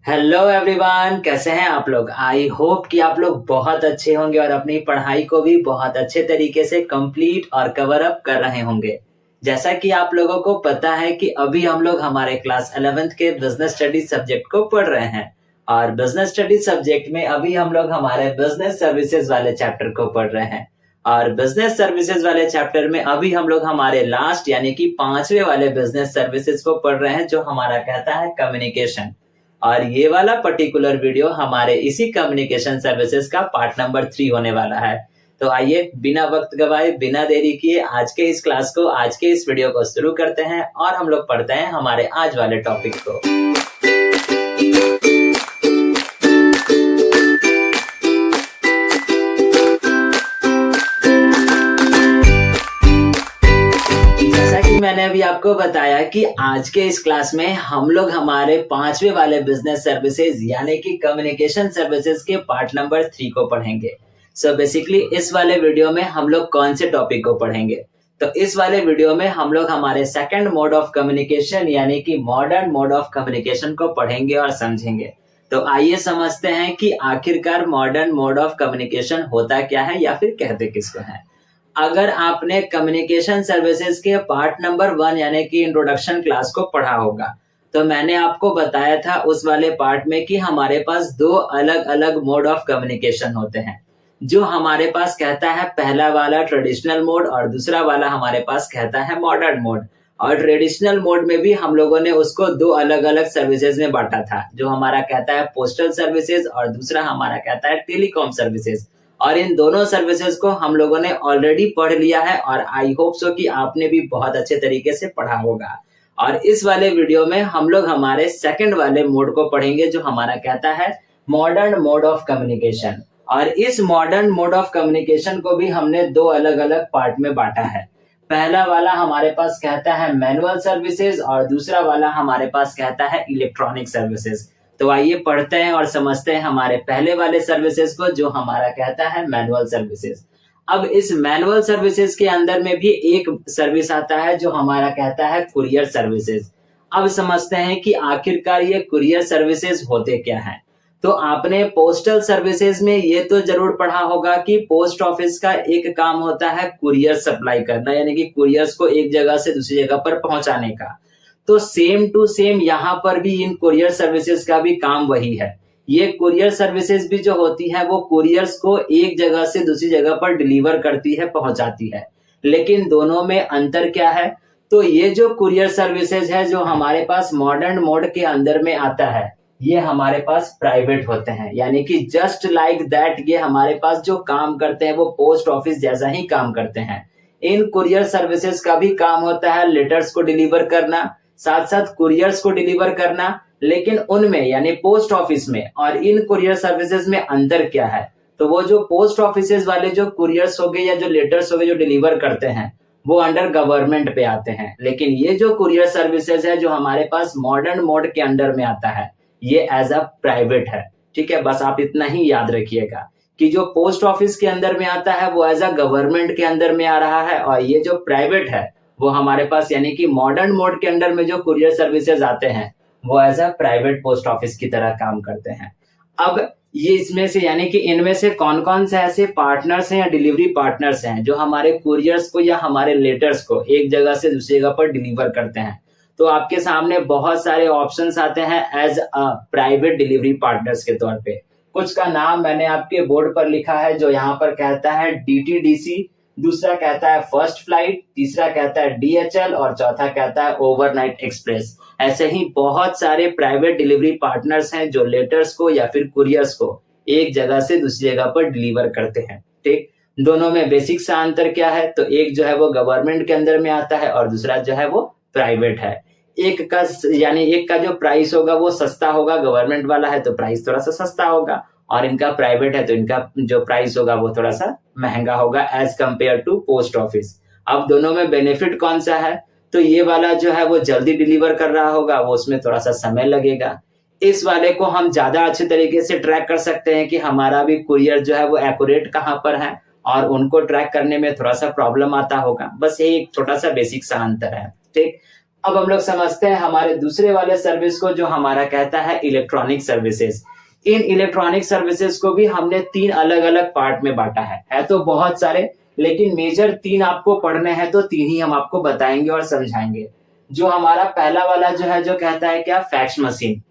Hello everyone, कैसे हैं आप लोग। आई होप कि आप लोग बहुत अच्छे होंगे और अपनी पढ़ाई को भी बहुत अच्छे तरीके से कंप्लीट और कवर अप कर रहे होंगे। जैसा कि आप लोगों को पता है कि अभी हम लोग हमारे क्लास 11th के बिजनेस स्टडीज सब्जेक्ट को पढ़ रहे हैं और बिजनेस स्टडीज सब्जेक्ट में अभी हम लोग हमारे बिजनेस सर्विसेज वाले चैप्टर को पढ़ रहे हैं। और बिजनेस सर्विसेज वाले चैप्टर में अभी हम लोग हमारे लास्ट यानी कि 5वें वाले बिजनेस सर्विसेज को पढ़ रहे हैं, जो हमारा कहता है कम्युनिकेशन। और ये वाला पर्टिकुलर वीडियो हमारे इसी कम्युनिकेशन सर्विसेज का पार्ट नंबर 3 होने वाला है। तो आइए बिना वक्त गवाए, बिना देरी किए आज के इस क्लास को, आज के इस वीडियो को शुरू करते हैं और हम लोग पढ़ते हैं हमारे आज वाले टॉपिक को। मैंने अभी आपको बताया कि आज के इस क्लास में हम लोग हमारे 5वें वाले बिजनेस सर्विसेज यानी कि कम्युनिकेशन सर्विसेज के पार्ट नंबर 3 को पढ़ेंगे। सो बेसिकली इस वाले वीडियो में हम लोग कौन से टॉपिक को पढ़ेंगे, तो इस वाले वीडियो में हम लोग हमारे सेकंड मोड ऑफ कम्युनिकेशन यानी कि मॉडर्न मोड ऑफ कम्युनिकेशन को पढ़ेंगे और समझेंगे। तो आइए समझते हैं कि आखिरकार मॉडर्न मोड ऑफ कम्युनिकेशन होता क्या है या फिर कहते किसको है। अगर आपने कम्युनिकेशन सर्विसेज के पार्ट नंबर 1 यानी कि इंट्रोडक्शन क्लास को पढ़ा होगा, तो मैंने आपको बताया था उस वाले पार्ट में कि हमारे पास दो अलग अलग मोड ऑफ कम्युनिकेशन होते हैं। जो हमारे पास कहता है पहला वाला ट्रेडिशनल मोड और दूसरा वाला हमारे पास कहता है मॉडर्न मोड। और ट्रेडिशनल मोड में भी हम लोगों ने उसको दो अलग अलग सर्विसेज में बांटा था, जो हमारा कहता है पोस्टल सर्विसेज और दूसरा हमारा कहता है टेलीकॉम सर्विसेज। और इन दोनों सर्विसेज को हम लोगों ने ऑलरेडी पढ़ लिया है और आई होप सो कि आपने भी बहुत अच्छे तरीके से पढ़ा होगा। और इस वाले वीडियो में हम लोग हमारे सेकंड वाले मोड को पढ़ेंगे, जो हमारा कहता है मॉडर्न मोड ऑफ कम्युनिकेशन। और इस मॉडर्न मोड ऑफ कम्युनिकेशन को भी हमने दो अलग अलग पार्ट में बांटा है। पहला वाला हमारे पास कहता है मैनुअल सर्विसेज और दूसरा वाला हमारे पास कहता है इलेक्ट्रॉनिक सर्विसेज। तो आइए पढ़ते हैं और समझते हैं हमारे पहले वाले सर्विसेज को, जो हमारा कहता है मैनुअल सर्विसेज। अब इस मैनुअल सर्विसेज के अंदर में भी एक सर्विस आता है जो हमारा कहता है कुरियर सर्विसेज। अब समझते हैं कि आखिरकार ये कुरियर सर्विसेज होते क्या हैं। तो आपने पोस्टल सर्विसेज में ये तो जरूर पढ़ा होगा कि पोस्ट ऑफिस का एक काम होता है कुरियर सप्लाई करना, यानी कि कुरियर्स को एक जगह से दूसरी जगह पर पहुंचाने का। तो सेम टू सेम यहाँ पर भी इन कुरियर सर्विसेज का भी काम वही है। ये कुरियर सर्विसेज भी जो होती है वो कुरियर्स को एक जगह से दूसरी जगह पर डिलीवर करती है, पहुंचाती है। लेकिन दोनों में अंतर क्या है, तो ये जो कुरियर सर्विसेज है जो हमारे पास मॉडर्न मोड के अंदर में आता है, ये हमारे पास प्राइवेट होते हैं। यानी कि जस्ट लाइक दैट ये हमारे पास जो काम करते हैं वो पोस्ट ऑफिस जैसा ही काम करते हैं। इन कुरियर सर्विसेज का भी काम होता है लेटर्स को डिलीवर करना, साथ साथ कुरियर्स को डिलीवर करना। लेकिन उनमें यानी पोस्ट ऑफिस में और इन कुरियर सर्विसेज में अंतर क्या है, तो वो जो पोस्ट ऑफिसेज वाले जो कुरियर्स हो गए या जो लेटर्स हो गए जो डिलीवर करते हैं वो अंडर गवर्नमेंट पे आते हैं। लेकिन ये जो कुरियर सर्विसेज है जो हमारे पास मॉडर्न मोड के अंडर में आता है, ये एज अ प्राइवेट है। ठीक है, बस आप इतना ही याद रखिएगा कि जो पोस्ट ऑफिस के अंदर में आता है वो एज अ गवर्नमेंट के अंदर में आ रहा है, और ये जो प्राइवेट है वो हमारे पास यानी कि मॉडर्न मोड के अंडर में जो कुरियर सर्विसेज आते हैं वो as a private post office की तरह काम करते हैं। अब ये इसमें से यानी कि इनमें से कौन कौन से ऐसे पार्टनर्स हैं या डिलीवरी पार्टनर्स हैं जो हमारे कुरियर्स को या हमारे लेटर्स को एक जगह से दूसरी जगह पर डिलीवर करते हैं। तो आपके सामने बहुत सारे ऑप्शंस आते हैं as a private delivery partners के तौर पे। कुछ का नाम मैंने आपके बोर्ड पर लिखा है, जो यहाँ पर कहता है DTDC, दूसरा कहता है फर्स्ट फ्लाइट, तीसरा कहता है DHL और चौथा कहता है ओवरनाइट एक्सप्रेस। ऐसे ही बहुत सारे प्राइवेट डिलीवरी पार्टनर्स हैं जो लेटर्स को या फिर कुरियर्स को एक जगह से दूसरी जगह पर डिलीवर करते हैं। ठीक, दोनों में बेसिक सा अंतर क्या है, तो एक जो है वो गवर्नमेंट के अंदर में आता है और दूसरा जो है वो प्राइवेट है। एक का जो प्राइस होगा वो सस्ता होगा, गवर्नमेंट वाला है तो प्राइस थोड़ा सा सस्ता होगा, और इनका प्राइवेट है तो इनका जो प्राइस होगा वो थोड़ा सा महंगा होगा as compare to post office. अब दोनों में बेनिफिट कौन सा है, तो ये वाला जो है वो जल्दी डिलीवर कर रहा होगा, वो उसमें थोड़ा सा समय लगेगा। इस वाले को हम ज्यादा अच्छे तरीके से ट्रैक कर सकते हैं कि हमारा भी कुरियर जो है वो एक्यूरेट कहाँ पर है, और उनको ट्रैक करने में थोड़ा सा प्रॉब्लम आता होगा। बस ये एक छोटा सा बेसिक सा अंतर है। ठीक, अब हम लोग समझते हैं हमारे दूसरे वाले सर्विस को, जो हमारा कहता है इलेक्ट्रॉनिक सर्विसेज। इन इलेक्ट्रॉनिक सर्विसेज को भी हमने 3 अलग अलग पार्ट में बांटा है तो बहुत सारे, लेकिन मेजर 3 आपको पढ़ने हैं तो 3 ही हम आपको बताएंगे और समझाएंगे। जो हमारा पहला वाला जो है, जो कहता है क्या, फैक्स मशीन।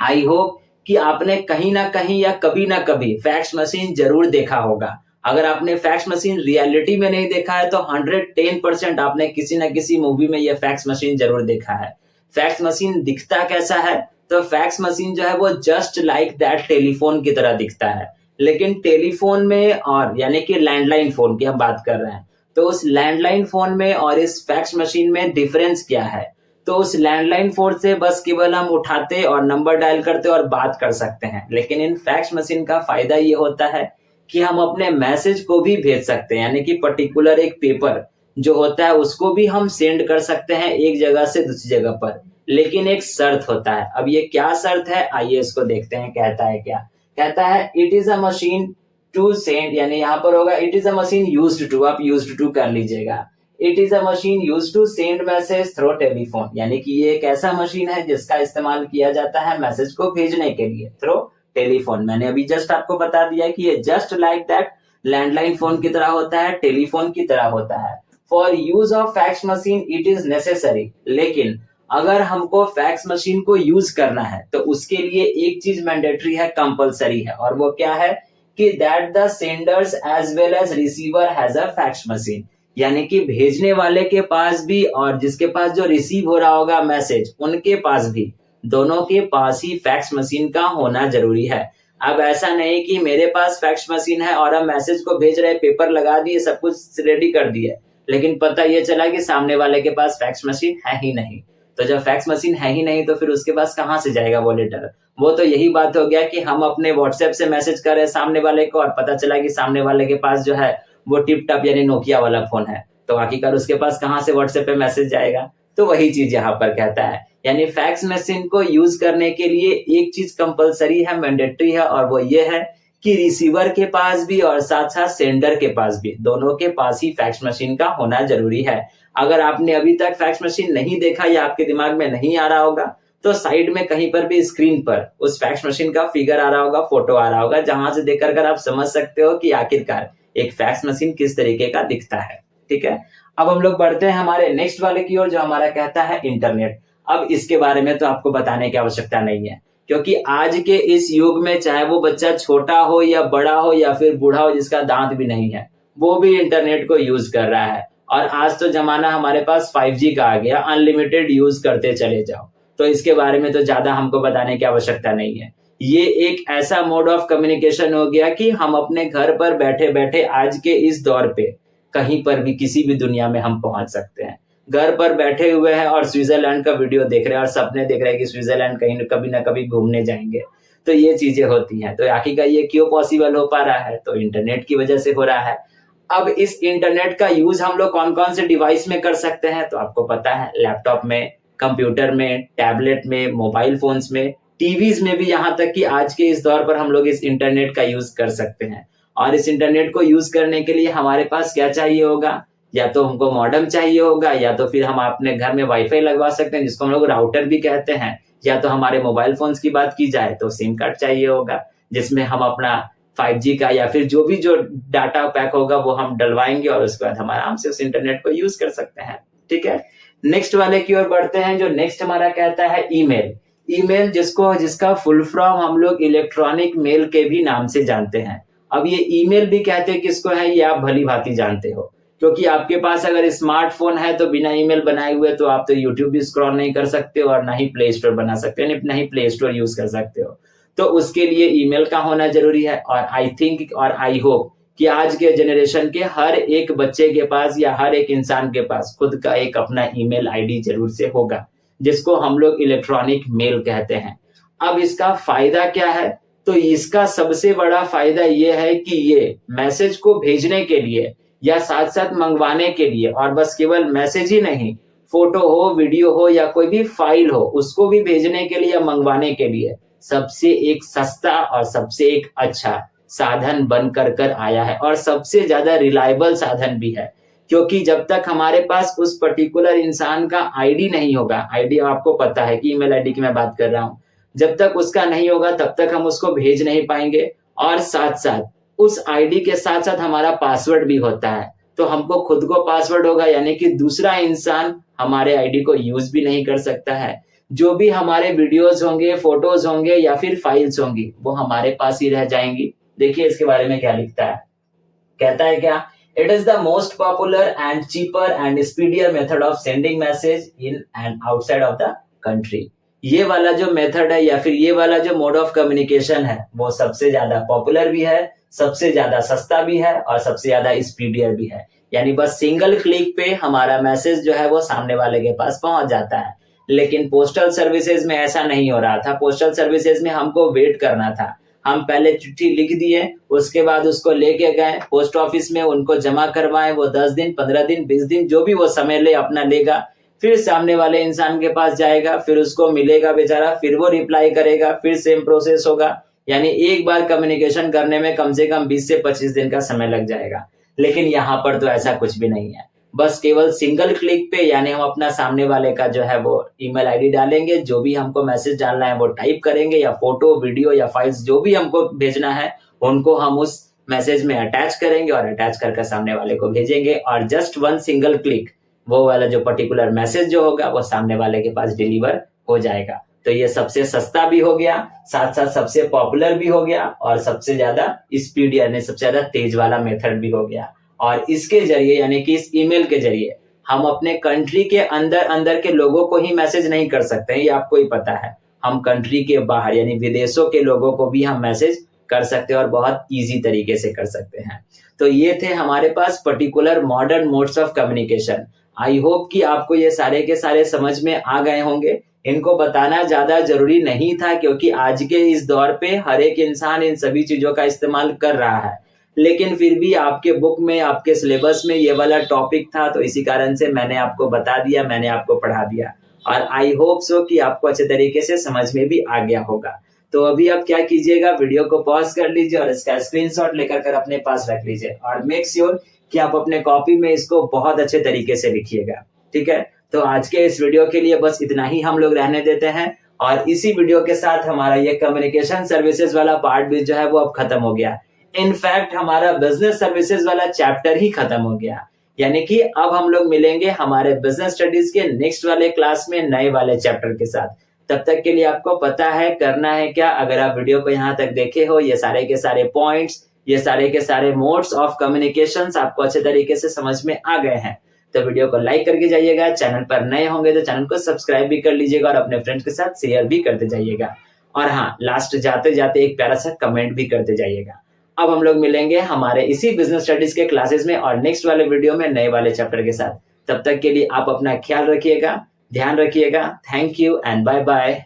आई होप कि आपने कहीं ना कहीं या कभी ना कभी फैक्स मशीन जरूर देखा होगा। अगर आपने फैक्स मशीन रियलिटी में नहीं देखा है तो 110% आपने किसी ना किसी मूवी में यह फैक्स मशीन जरूर देखा है। फैक्स मशीन दिखता कैसा है? तो फैक्स मशीन जो है वो जस्ट लाइक दैट टेलीफोन की तरह दिखता है, लेकिन टेलीफोन में, और यानी कि लैंडलाइन फोन की हम बात कर रहे हैं, तो उस लैंडलाइन फोन में और इस फैक्स मशीन में डिफरेंस क्या है? तो उस लैंडलाइन फोन से बस केवल हम उठाते और नंबर डायल करते और बात कर सकते हैं, लेकिन इन फैक्स मशीन का फायदा ये होता है कि हम अपने मैसेज को भी भेज सकते हैं, यानी कि पर्टिकुलर एक पेपर जो होता है उसको भी हम सेंड कर सकते हैं एक जगह से दूसरी जगह पर, लेकिन एक शर्त होता है। अब ये क्या शर्त है, आइए इसको देखते हैं। कहता है क्या? कहता है it is a machine to send, यानी यहाँ पर होगा it is a machine used to, आप यूज्ड टू कर लीजिएगा। It is a machine used to send message through telephone, यानी कि ये एक ऐसा मशीन है जिसका इस्तेमाल किया जाता है मैसेज को भेजने के लिए थ्रू टेलीफोन। मैंने अभी जस्ट आपको बता दिया कि ये just like that landline phone की तरह होता है, टेलीफोन की तरह होता है। For use of fax machine it is necessary, लेकिन अगर हमको फैक्स मशीन को यूज करना है तो उसके लिए एक चीज मैंडेटरी है, कंपलसरी है, और वो क्या है कि that the senders as well as receiver has a fax machine, यानी कि भेजने वाले के पास भी और जिसके पास जो रिसीव हो रहा होगा मैसेज, उनके पास भी, दोनों के पास ही फैक्स मशीन का होना जरूरी है। अब ऐसा नहीं कि मेरे पास फैक्स मशीन है और हम मैसेज को भेज रहे, पेपर लगा दिए, सब कुछ रेडी कर दिए, लेकिन पता ये चला कि सामने वाले के पास फैक्स मशीन है ही नहीं। तो जब फैक्स मशीन है ही नहीं तो फिर उसके पास कहाँ से जाएगा वो लेटर? वो तो यही बात हो गया कि हम अपने व्हाट्सएप से मैसेज कर रहे हैं सामने वाले को और पता चला कि सामने वाले के पास जो है वो टिप टॉप यानी नोकिया वाला फोन है, तो आखिरकार उसके पास कहाँ से व्हाट्सएप पे मैसेज जाएगा? तो वही चीज यहाँ पर कहता है, यानी फैक्स मशीन को यूज करने के लिए एक चीज कंपलसरी है, मैंडेटरी है, और वो ये है कि रिसीवर के पास भी और साथ साथ सेंडर के पास भी, दोनों के पास ही फैक्स मशीन का होना जरूरी है। अगर आपने अभी तक फैक्स मशीन नहीं देखा या आपके दिमाग में नहीं आ रहा होगा तो साइड में कहीं पर भी स्क्रीन पर उस फैक्स मशीन का फिगर आ रहा होगा, फोटो आ रहा होगा, जहां से देखकर आप समझ सकते हो कि आखिरकार एक फैक्स मशीन किस तरीके का दिखता है। ठीक है, अब हम लोग बढ़ते हैं हमारे नेक्स्ट वाले की ओर, जो हमारा कहता है इंटरनेट। अब इसके बारे में तो आपको बताने की आवश्यकता नहीं है, क्योंकि आज के इस युग में चाहे वो बच्चा छोटा हो या बड़ा हो या फिर बूढ़ा हो जिसका दांत भी नहीं है, वो भी इंटरनेट को यूज कर रहा है। और आज तो जमाना हमारे पास 5G का आ गया, अनलिमिटेड यूज करते चले जाओ, तो इसके बारे में तो ज्यादा हमको बताने की आवश्यकता नहीं है। ये एक ऐसा मोड ऑफ कम्युनिकेशन हो गया कि हम अपने घर पर बैठे बैठे आज के इस दौर पे कहीं पर भी किसी भी दुनिया में हम पहुंच सकते हैं। घर पर बैठे हुए हैं और स्विट्जरलैंड का वीडियो देख रहे हैं और सपने देख रहे हैं कि स्विट्जरलैंड कहीं कभी ना कभी घूमने जाएंगे। तो ये चीजें होती हैं। तो आखिरकार ये क्यों पॉसिबल हो पा रहा है? तो इंटरनेट की वजह से हो रहा है। अब इस इंटरनेट का यूज हम लोग कौन कौन से डिवाइस में कर सकते हैं? तो आपको पता है, लैपटॉप में, कंप्यूटर में, टैबलेट में, मोबाइल फोन्स में, टीवीज में भी, यहाँ तक कि आज के इस दौर पर हम लोग इस इंटरनेट का यूज कर सकते हैं। और इस इंटरनेट को यूज करने के लिए हमारे पास क्या चाहिए होगा? या तो हमको मॉडेम चाहिए होगा, या तो फिर हम अपने घर में वाईफाई लगवा सकते हैं जिसको हम लोग राउटर भी कहते हैं, या तो हमारे मोबाइल फोन्स की बात की जाए तो सिम कार्ड चाहिए होगा जिसमें हम अपना 5G का या फिर जो भी जो डाटा पैक होगा वो हम डलवाएंगे और उसके बाद हम आराम से उस इंटरनेट को यूज कर सकते हैं। ठीक है, नेक्स्ट वाले की ओर बढ़ते हैं, जो नेक्स्ट हमारा कहता है ईमेल। ईमेल जिसका फुल फॉर्म हम लोग इलेक्ट्रॉनिक मेल के भी नाम से जानते हैं। अब ये ईमेल भी कहते हैं किसको है, ये आप भली भांति जानते हो, क्योंकि आपके पास अगर स्मार्टफोन है तो बिना ईमेल बनाए हुए तो आप तो यूट्यूब भी स्क्रॉल नहीं कर सकते और ना ही प्ले स्टोर बना सकते हो, ना ही प्ले स्टोर यूज कर सकते हो। तो उसके लिए ईमेल का होना जरूरी है। और आई थिंक और आई होप कि आज के जनरेशन के हर एक बच्चे के पास या हर एक इंसान के पास खुद का एक अपना ईमेल आईडी जरूर से होगा, जिसको हम लोग इलेक्ट्रॉनिक मेल कहते हैं। अब इसका फायदा क्या है? तो इसका सबसे बड़ा फायदा ये है कि ये मैसेज को भेजने के लिए या साथ साथ मंगवाने के लिए, और बस केवल मैसेज ही नहीं, फोटो हो, वीडियो हो या कोई भी फाइल हो, उसको भी भेजने के लिए या मंगवाने के लिए सबसे एक सस्ता और सबसे एक अच्छा साधन बनकर कर आया है और सबसे ज्यादा रिलायबल साधन भी है। क्योंकि जब तक हमारे पास उस पर्टिकुलर इंसान का आईडी नहीं होगा, आईडी आपको पता है कि ईमेल आईडी की मैं बात कर रहा हूँ, जब तक उसका नहीं होगा तब तक हम उसको भेज नहीं पाएंगे। और साथ साथ उस आईडी के साथ साथ हमारा पासवर्ड भी होता है, तो हमको खुद को पासवर्ड होगा, यानी कि दूसरा इंसान हमारे आईडी को यूज भी नहीं कर सकता है। जो भी हमारे वीडियोस होंगे, फोटोज होंगे या फिर फाइल्स होंगी, वो हमारे पास ही रह जाएंगी। देखिए इसके बारे में क्या लिखता है, कहता है क्या, it is the most popular and cheaper and speedier method of sending message in and outside of the country. ये वाला जो मेथड है या फिर ये वाला जो मोड ऑफ कम्युनिकेशन है वो सबसे ज्यादा पॉपुलर भी है, सबसे ज्यादा सस्ता भी है और सबसे ज्यादा स्पीडियर भी है। यानी बस सिंगल क्लिक पे हमारा मैसेज जो है वो सामने वाले के पास पहुंच जाता है। लेकिन पोस्टल सर्विसेज में ऐसा नहीं हो रहा था। पोस्टल सर्विसेज में हमको वेट करना था। हम पहले चिट्ठी लिख दिए, उसके बाद उसको लेके गए पोस्ट ऑफिस में, उनको जमा करवाएं, वो 10 दिन 15 दिन 20 दिन जो भी वो समय ले अपना लेगा, फिर सामने वाले इंसान के पास जाएगा, फिर उसको मिलेगा बेचारा, फिर वो रिप्लाई करेगा, फिर सेम प्रोसेस होगा। यानी एक बार कम्युनिकेशन करने में कम से कम 20 से 25 दिन का समय लग जाएगा। लेकिन यहाँ पर तो ऐसा कुछ भी नहीं है। बस केवल सिंगल क्लिक पे, यानी हम अपना सामने वाले का जो है वो ईमेल आईडी डालेंगे, जो भी हमको मैसेज डालना है वो टाइप करेंगे, या फोटो वीडियो या फाइल्स जो भी हमको भेजना है उनको हम उस मैसेज में अटैच करेंगे और अटैच करके सामने वाले को भेजेंगे। और जस्ट वन सिंगल क्लिक वो वाला जो पर्टिकुलर मैसेज जो होगा वो सामने वाले के पास डिलीवर हो जाएगा। तो ये सबसे सस्ता भी हो गया, साथ साथ सबसे पॉपुलर भी हो गया और सबसे ज्यादा स्पीड यानी सबसे ज्यादा तेज वाला मेथड भी हो गया। और इसके जरिए यानी कि इस ईमेल के जरिए हम अपने कंट्री के अंदर अंदर के लोगों को ही मैसेज नहीं कर सकते हैं, ये आपको ही पता है। हम कंट्री के बाहर यानी विदेशों के लोगों को भी हम मैसेज कर सकते हैं और बहुत इजी तरीके से कर सकते हैं। तो ये थे हमारे पास particular modern modes of communication. I hope कि आपको ये सारे के सारे समझ में आ गए होंगे। इनको बताना ज्यादा जरूरी नहीं था, क्योंकि आज के इस दौर पे हर एक इंसान इन सभी चीजों का इस्तेमाल कर रहा है। लेकिन फिर भी आपके बुक में, आपके सिलेबस में ये वाला टॉपिक था, तो इसी कारण से मैंने आपको बता दिया, मैंने आपको पढ़ा दिया। और आई होप सो कि आपको अच्छे तरीके से समझ में भी आ गया होगा। तो अभी आप क्या कीजिएगा, वीडियो को पॉज कर लीजिए और इसका स्क्रीनशॉट लेकर कर अपने पास रख लीजिए और मेक श्योर कि आप अपने कॉपी में इसको बहुत अच्छे तरीके से लिखिएगा। ठीक है, तो आज के इस वीडियो के लिए बस इतना ही हम लोग रहने देते हैं। और इसी वीडियो के साथ हमारा ये कम्युनिकेशन सर्विसेज वाला पार्ट भी जो है वो अब खत्म हो गया। इनफैक्ट हमारा बिजनेस सर्विसेज वाला चैप्टर ही खत्म हो गया। यानी कि अब हम लोग मिलेंगे हमारे बिजनेस स्टडीज के नेक्स्ट वाले क्लास में नए वाले चैप्टर के साथ। तब तक के लिए आपको पता है करना है क्या, अगर आप वीडियो को यहाँ तक देखे हो, ये सारे के सारे पॉइंट्स, ये सारे के सारे मोड्स ऑफ कम्युनिकेशंस आपको अच्छे तरीके से समझ में आ गए हैं, तो वीडियो को लाइक करके जाइएगा। चैनल पर नए होंगे तो चैनल को सब्सक्राइब भी कर लीजिएगा और अपने फ्रेंड्स के साथ शेयर भी करते जाइएगा। और हाँ, लास्ट जाते जाते एक प्यारा सा कमेंट भी करते जाइएगा। अब हम लोग मिलेंगे हमारे इसी बिजनेस स्टडीज के क्लासेस में और नेक्स्ट वाले वीडियो में नए वाले चैप्टर के साथ। तब तक के लिए आप अपना ख्याल रखिएगा, ध्यान रखिएगा। Thank you and bye bye.